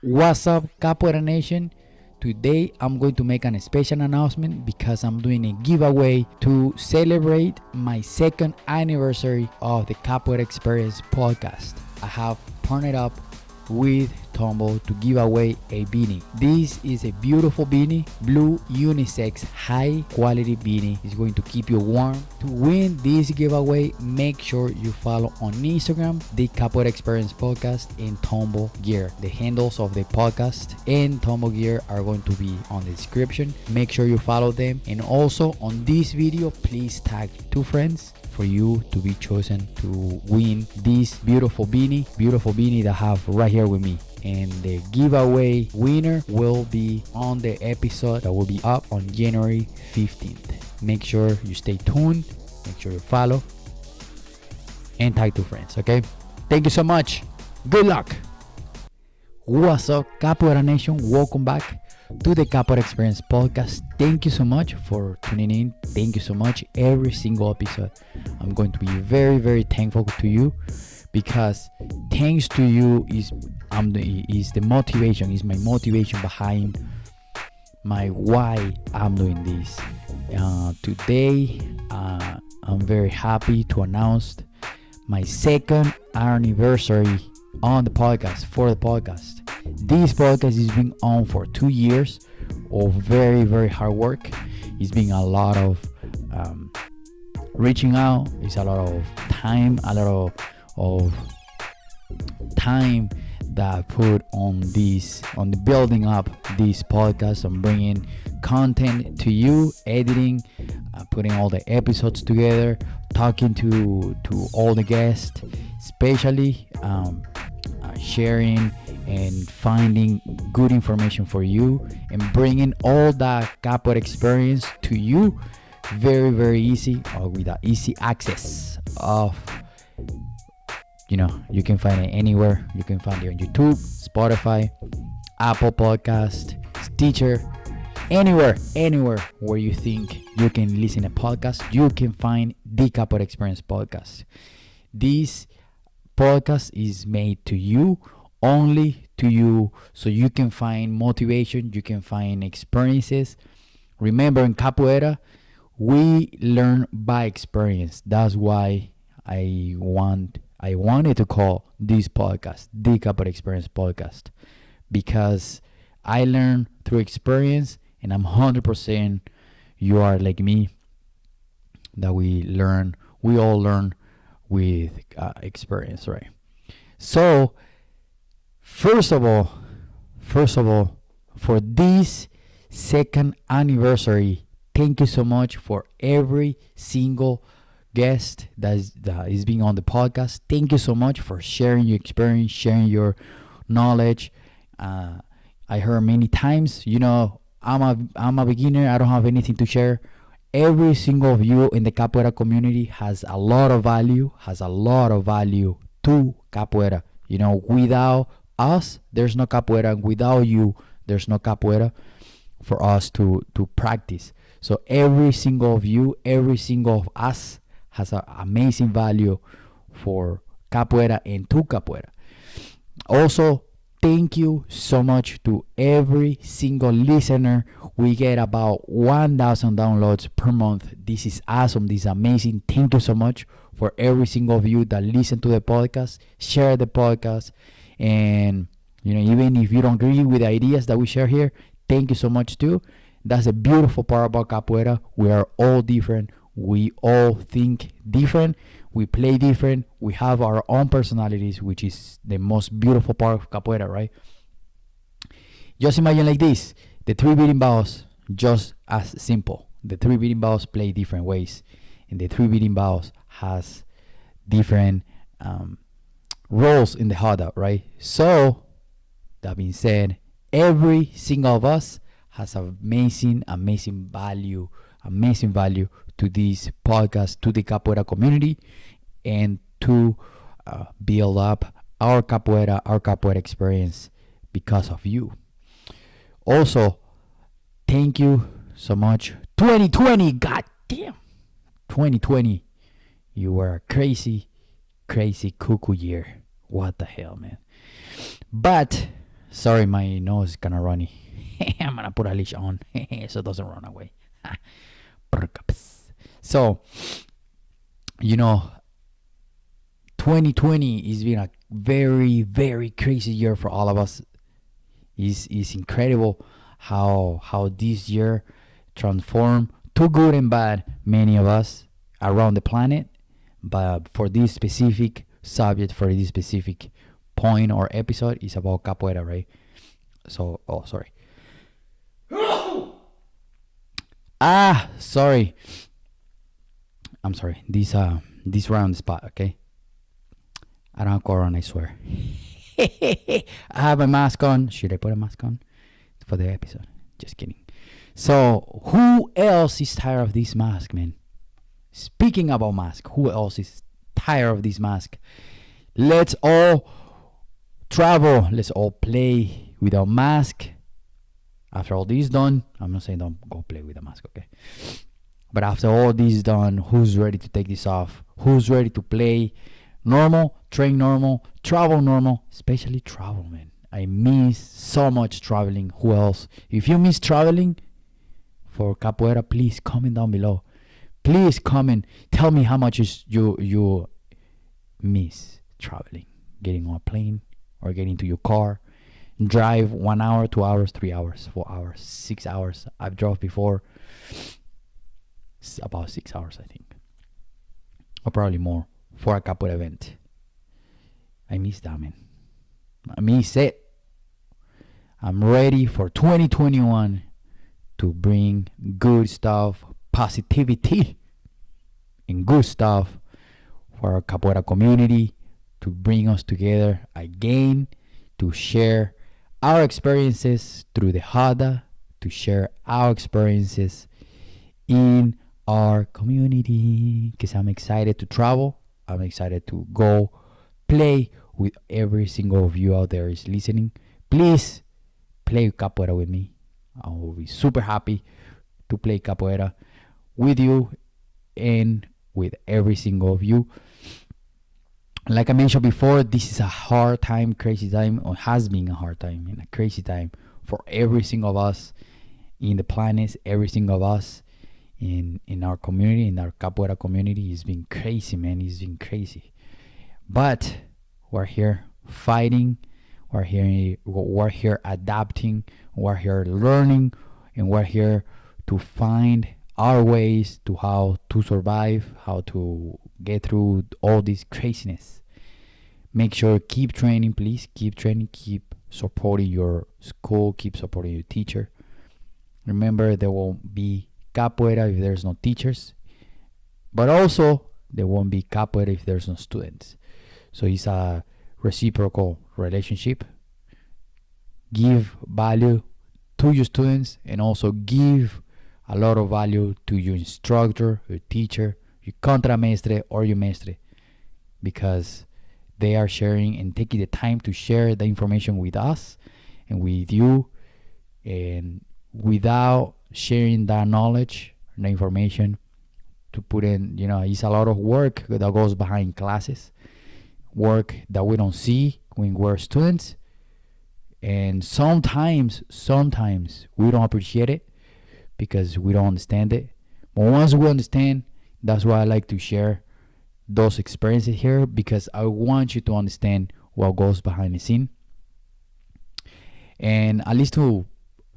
What's up, Capoeira Nation? Today I'm going to make an special announcement because I'm doing a giveaway to celebrate my second anniversary of the Capoeira Experience podcast. I have partnered up with Tombo to give away a beanie. This is a beautiful beanie, blue unisex high quality beanie. It's going to keep you warm. To win this giveaway, make sure you follow on Instagram the Capoeira Experience podcast and Tombo Gear. The handles of the podcast and Tombo Gear are going to be on the description. Make sure you follow them, and also on this video please tag 2 friends for you to be chosen to win this beautiful beanie that I have right here with me. And the giveaway winner will be on the episode that will be up on January 15th. Make sure you stay tuned, make sure you follow, and tag 2 friends, okay? Thank you so much. Good luck. What's up, Capoeira Nation? Welcome back to the Capoeira Experience podcast. Thank you so much for tuning in. Thank you so much. Every single episode, I'm going to be very, very thankful to you, because thanks to you is the motivation, is my motivation behind my why I'm doing this. Today, I'm very happy to announce my second anniversary on the podcast, for the podcast. This podcast is being on for 2 years of very, very hard work. It's been a lot of reaching out. It's a lot of time, of time that I put on the building up this podcast. I'm bringing content to you, editing, putting all the episodes together, talking to all the guests, especially sharing and finding good information for you, and bringing all that Capoeira experience to you very, very easy, or with the easy access of, you can find it anywhere. You can find it on YouTube, Spotify, Apple Podcast, Stitcher, anywhere where you think you can listen to podcast, you can find the Capoeira Experience podcast. This podcast is made to you, only to you, so you can find motivation, you can find experiences. Remember, in Capoeira, we learn by experience. That's why I wanted to call this podcast the Capoeira Experience podcast, because I learn through experience, and I'm 100% you are like me, that we all learn with experience, right? So first of all, for this second anniversary, thank you so much for every single guest that is being on the podcast. Thank you so much for sharing your experience, sharing your knowledge. I heard many times, I'm a beginner, I don't have anything to share. Every single of you in the Capoeira community has a lot of value to Capoeira. Without us, there's no Capoeira, and without you, there's no Capoeira for us to practice. So every single of you, every single of us has an amazing value for Capoeira and to Capoeira. Also, thank you so much to every single listener. We get about 1,000 downloads per month. This is awesome. This is amazing. Thank you so much for every single of you that listen to the podcast, share the podcast, and even if you don't agree with the ideas that we share here, thank you so much too. That's a beautiful part about Capoeira. We are all different. We all think different. We play different. We have our own personalities, which is the most beautiful part of Capoeira, right? Just imagine like this. The 3 beating bows, just as simple. The 3 beating bows play different ways. And the 3 beating bows has different roles in the huddle, right? So, that being said, every single of us has amazing value to this podcast, to the Capoeira community, and to build up our Capoeira experience because of you. Also, thank you so much. 2020, god damn, 2020, you were a crazy cuckoo year. What the hell, man? But Sorry, my nose is kind of runny. I'm gonna put a leash on so it doesn't run away. So, you know, 2020 has been a very, very crazy year for all of us. It's incredible how this year transformed to good and bad many of us around the planet. But for this specific subject, for this specific point or episode, is about capoeira, right? So, oh, sorry. Sorry. I'm sorry. This round spot, okay? I don't have corona, I swear. I have a mask on. Should I put a mask on for the episode? Just kidding. So, who else is tired of this mask, man? Speaking about mask, who else is tired of this mask? Let's all travel. Let's all play without mask. After all this done, I'm not saying don't go play with a mask, okay? But after all this done, who's ready to take this off? Who's ready to play normal, train normal, travel normal? Especially travel, man. I miss so much traveling. Who else? If you miss traveling for capoeira, please comment down below. Please comment. Tell me how much you miss traveling. Getting on a plane or getting to your car. Drive 1 hour, 2 hours, 3 hours, 4 hours, 6 hours. I've drove before. It's about 6 hours, I think. Or probably more for a capoeira event. I miss that, man. I miss it. I'm ready for 2021 to bring good stuff, positivity, and good stuff for our capoeira community, to bring us together again, to share our experiences through the Hada, to share our experiences in our community. Because I'm excited to travel. I'm excited to go play with every single of you out there is listening. Please play capoeira with me. I will be super happy to play capoeira with you and with every single of you. Like I mentioned before, this is a hard time, crazy time, or has been a hard time and a crazy time for every single of us in the planet, every single of us in our community, in our capoeira community. It's been crazy, man. It's been crazy. But we're here fighting, we're here adapting, we're here learning, and we're here to find our ways to how to survive, how to get through all this craziness. Make sure keep training, please. Keep training, keep supporting your school, keep supporting your teacher. Remember, there won't be capoeira if there's no teachers, but also there won't be capoeira if there's no students. So it's a reciprocal relationship. Give value to your students and also give a lot of value to your instructor, your teacher, your contramaestre or your maestre, because they are sharing and taking the time to share the information with us and with you. And without sharing that knowledge, the information to put in, it's a lot of work that goes behind classes, work that we don't see when we're students. And sometimes we don't appreciate it because we don't understand it. But once we understand, that's why I like to share those experiences here, because I want you to understand what goes behind the scene, and at least to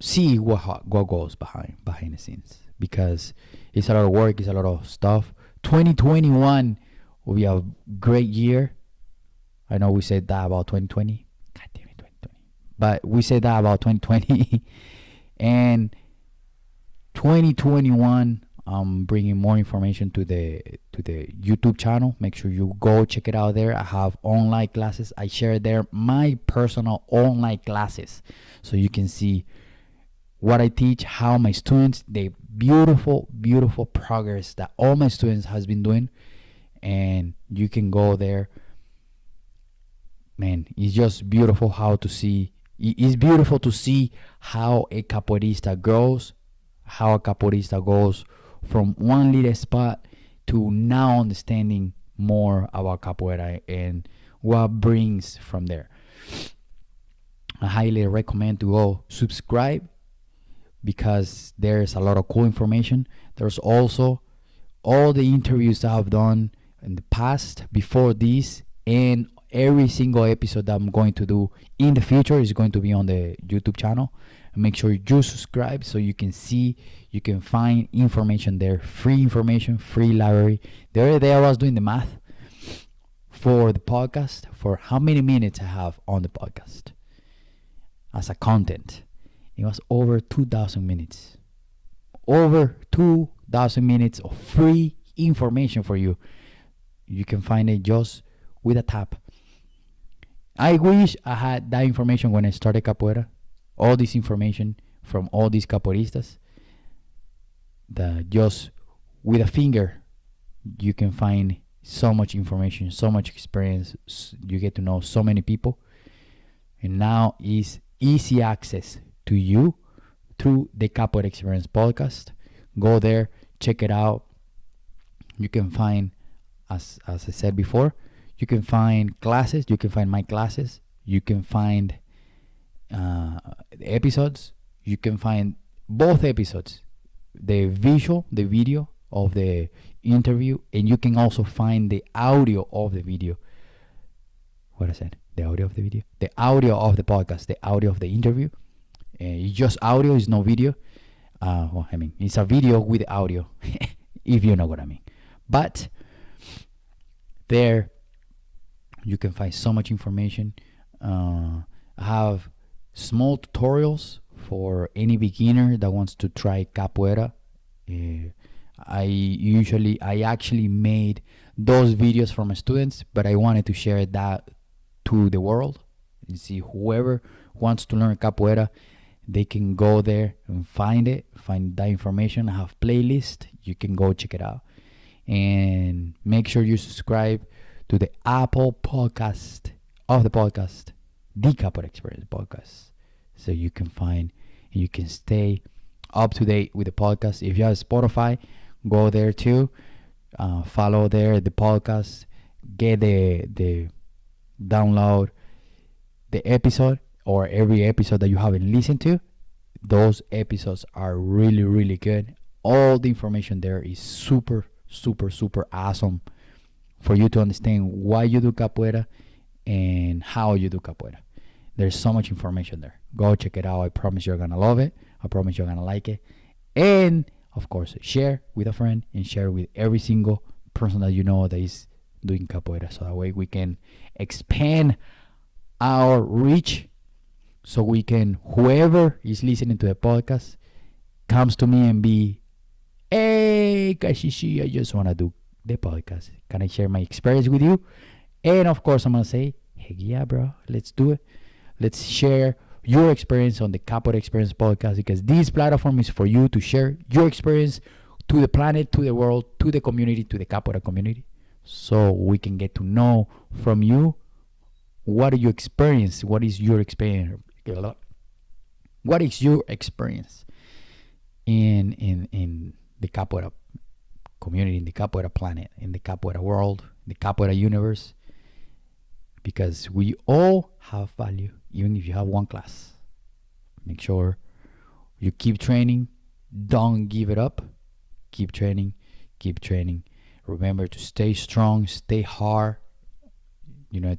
see what goes behind the scenes, because it's a lot of work, it's a lot of stuff. 2021 will be a great year. I know we said that about 2020. God damn it, 2020. But we said that about 2020. And 2021, I'm bringing more information to the YouTube channel. Make sure you go check it out there. I have online classes. I share there my personal online classes, so you can see what I teach, how my students, the beautiful progress that all my students has been doing. And you can go there. Man, it's just beautiful how to see. It's beautiful to see how a capoeirista grows, how a capoeirista goes from one little spot to now understanding more about capoeira and what brings from there. I highly recommend to go subscribe because there's a lot of cool information. There's also all the interviews I've done in the past before this, and every single episode that I'm going to do in the future is going to be on the YouTube channel. And make sure you subscribe so you can see, you can find information there, free information, free library. The other day I was doing the math for the podcast, for how many minutes I have on the podcast as a content. It was over 2,000 minutes. Over 2,000 minutes of free information for you. You can find it just with a tap. I wish I had that information when I started Capoeira. All this information from all these Capoeiristas. That just with a finger, you can find so much information, so much experience. You get to know so many people. And now is easy access to you through the Capoeira Experience podcast. Go there, check it out. You can find, as I said before, you can find classes. You can find my classes. You can find episodes. You can find both episodes, the video of the interview, and you can also find the audio of the video. What I said, the audio of the video, the audio of the podcast, the audio of the interview. It's just audio, it's no video. Well, I mean, it's a video with audio, if you know what I mean. But there, you can find so much information. I have small tutorials for any beginner that wants to try Capoeira. I actually made those videos for my students, but I wanted to share that to the world. You see, whoever wants to learn Capoeira, they can go there and find that information. I have playlist. You can go check it out. And make sure you subscribe to the Apple podcast of the podcast, the Capoeira Experience podcast. So you can find, you can stay up to date with the podcast. If you have Spotify, go there too. Follow there the podcast. Get the download the episode, or every episode that you haven't listened to. Those episodes are really, really good. All the information there is super awesome for you to understand why you do Capoeira and how you do Capoeira. There's so much information there. Go check it out. I promise you're gonna love it. I promise you're gonna like it. And of course, share with a friend and share with every single person that you know that is doing Capoeira, so that way we can expand our reach, so we can, whoever is listening to the podcast comes to me and be, hey Kashishi, I just want to do the podcast, can I share my experience with you? And of course I'm gonna say, hey, yeah bro, let's do it. Let's share your experience on the Capoeira Experience podcast, because this platform is for you to share your experience to the planet, to the world, to the community, to the Capoeira community, so we can get to know from you what do you experience, what is your experience, what is your experience in the Capoeira community, in the Capoeira planet, in the Capoeira world, the Capoeira universe, because we all have value, even if you have one class. Make sure you keep training, don't give it up, keep training. Remember to stay strong, stay hard,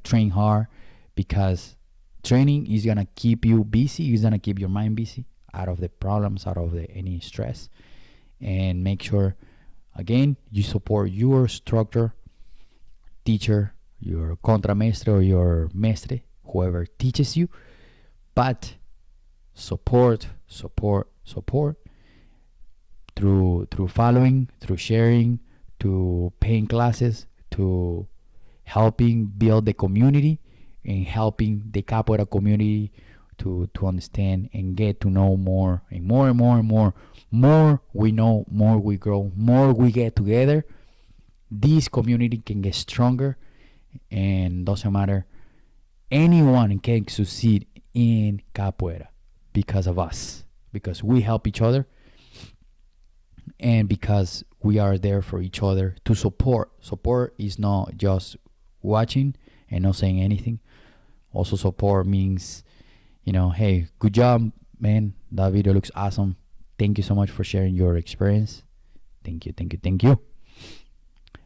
train hard, because training is gonna keep you busy, it's gonna keep your mind busy, out of the problems, out of any stress. And make sure, again, you support your instructor, teacher, your contramestre or your mestre, whoever teaches you, but support through following, through sharing, to paying classes, to helping build the community, and helping the Capoeira community to understand and get to know more and more and more and more. More we know, more we grow, more we get together, this community can get stronger. And doesn't matter, anyone can succeed in Capoeira because of us, because we help each other, and because we are there for each other to support. Support is not just watching and not saying anything. Also, support means, hey, good job, man. That video looks awesome. Thank you so much for sharing your experience. Thank you.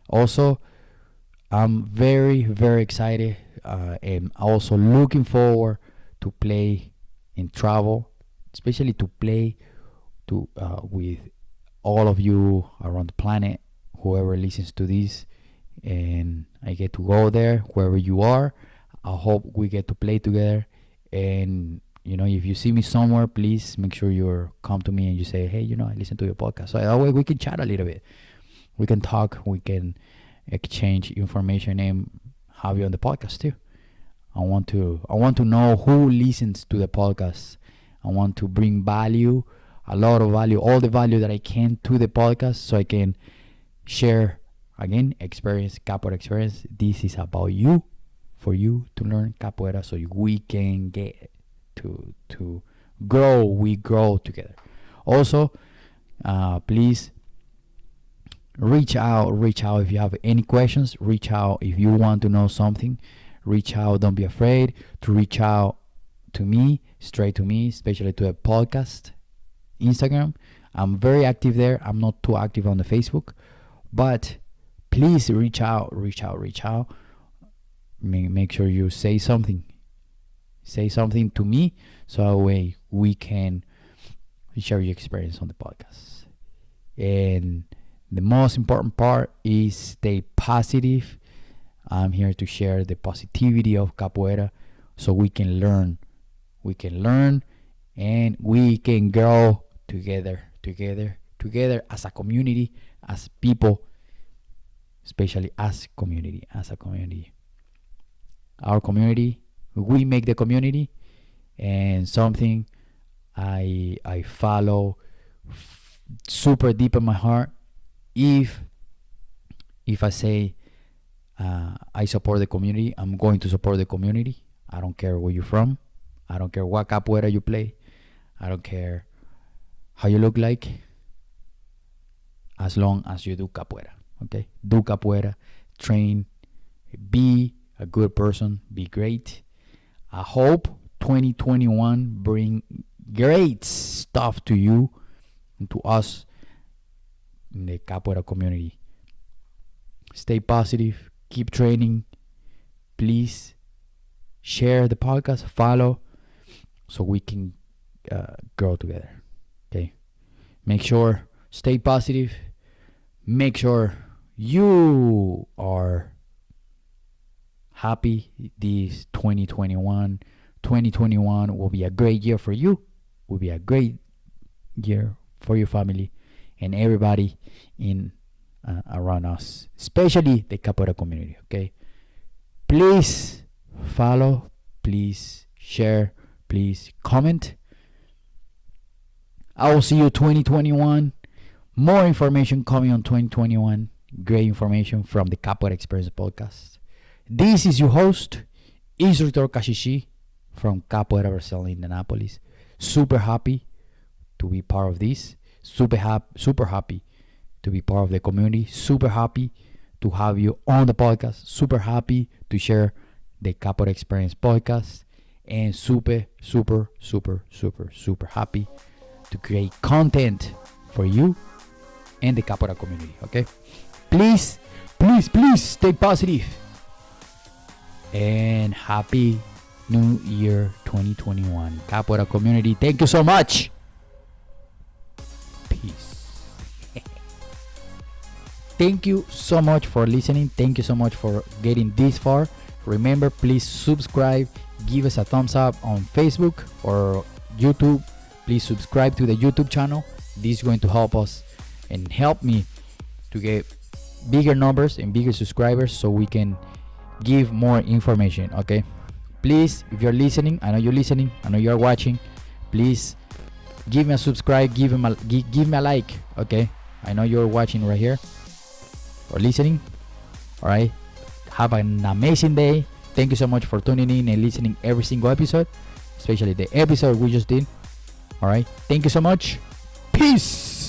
Also, I'm very, very excited and also looking forward to play and travel, especially to play with all of you around the planet, whoever listens to this, and I get to go there wherever you are. I hope we get to play together. And if you see me somewhere, please make sure you come to me and you say, hey, I listen to your podcast. So that way we can chat a little bit. We can talk. We can exchange information and have you on the podcast too. I want to know who listens to the podcast. I want to bring value, a lot of value, all the value that I can to the podcast, so I can share again capoeira experience. This is about you, for you to learn capoeira, so we can get to grow. We grow together. Also, please reach out if you have any questions. Reach out if you want to know something. Reach out. Don't be afraid to reach out to me, straight to me, especially to a podcast Instagram. I'm very active there. I'm not too active on the Facebook, but please reach out. Make sure you say something to me, so that way we can share your experience on the podcast. And the most important part is stay positive. I'm here to share the positivity of capoeira, so we can learn, and we can grow together as a community, as people, especially as a community. Our community, we make the community. And something I follow super deep in my heart, if I say I support the community, I'm going to support the community. I don't care where you're from. I don't care what capoeira you play. I don't care how you look like, as long as you do capoeira. Okay? Do capoeira, train, be a good person, be great. I hope 2021 bring great stuff to you and to us in the capoeira community. Stay positive, keep training. Please share the podcast, follow, so we can grow together. Okay? Make sure, stay positive. Make sure you are happy this 2021. 2021 will be a great year for you. Will be a great year for your family and everybody in around us, especially the capoeira community. Okay, please follow, please share, please comment. I will see you 2021. More information coming on 2021. Great information from the Capoeira Experience podcast. This is your host, Instructor Kashishi from Capoeira Brazil in Indianapolis. Super happy to be part of this. Super happy to be part of the community. Super happy to have you on the podcast. Super happy to share the Capoeira Experience podcast. And super happy to create content for you and the Capoeira community. Okay? Please stay positive. And happy New Year 2021. Capoeira community, thank you so much. Peace. Thank you so much for listening. Thank you so much for getting this far. Remember, please subscribe. Give us a thumbs up on Facebook or YouTube. Please subscribe to the YouTube channel. This is going to help us and help me to get bigger numbers and bigger subscribers, so we can give more information. Okay, please, if you're listening, I know you're listening, I know you're watching, please give me a subscribe, give me a like. Okay, I know you're watching right here or listening. All right, have an amazing day. Thank you so much for tuning in and listening every single episode, especially the episode we just did. All right, thank you so much. Peace.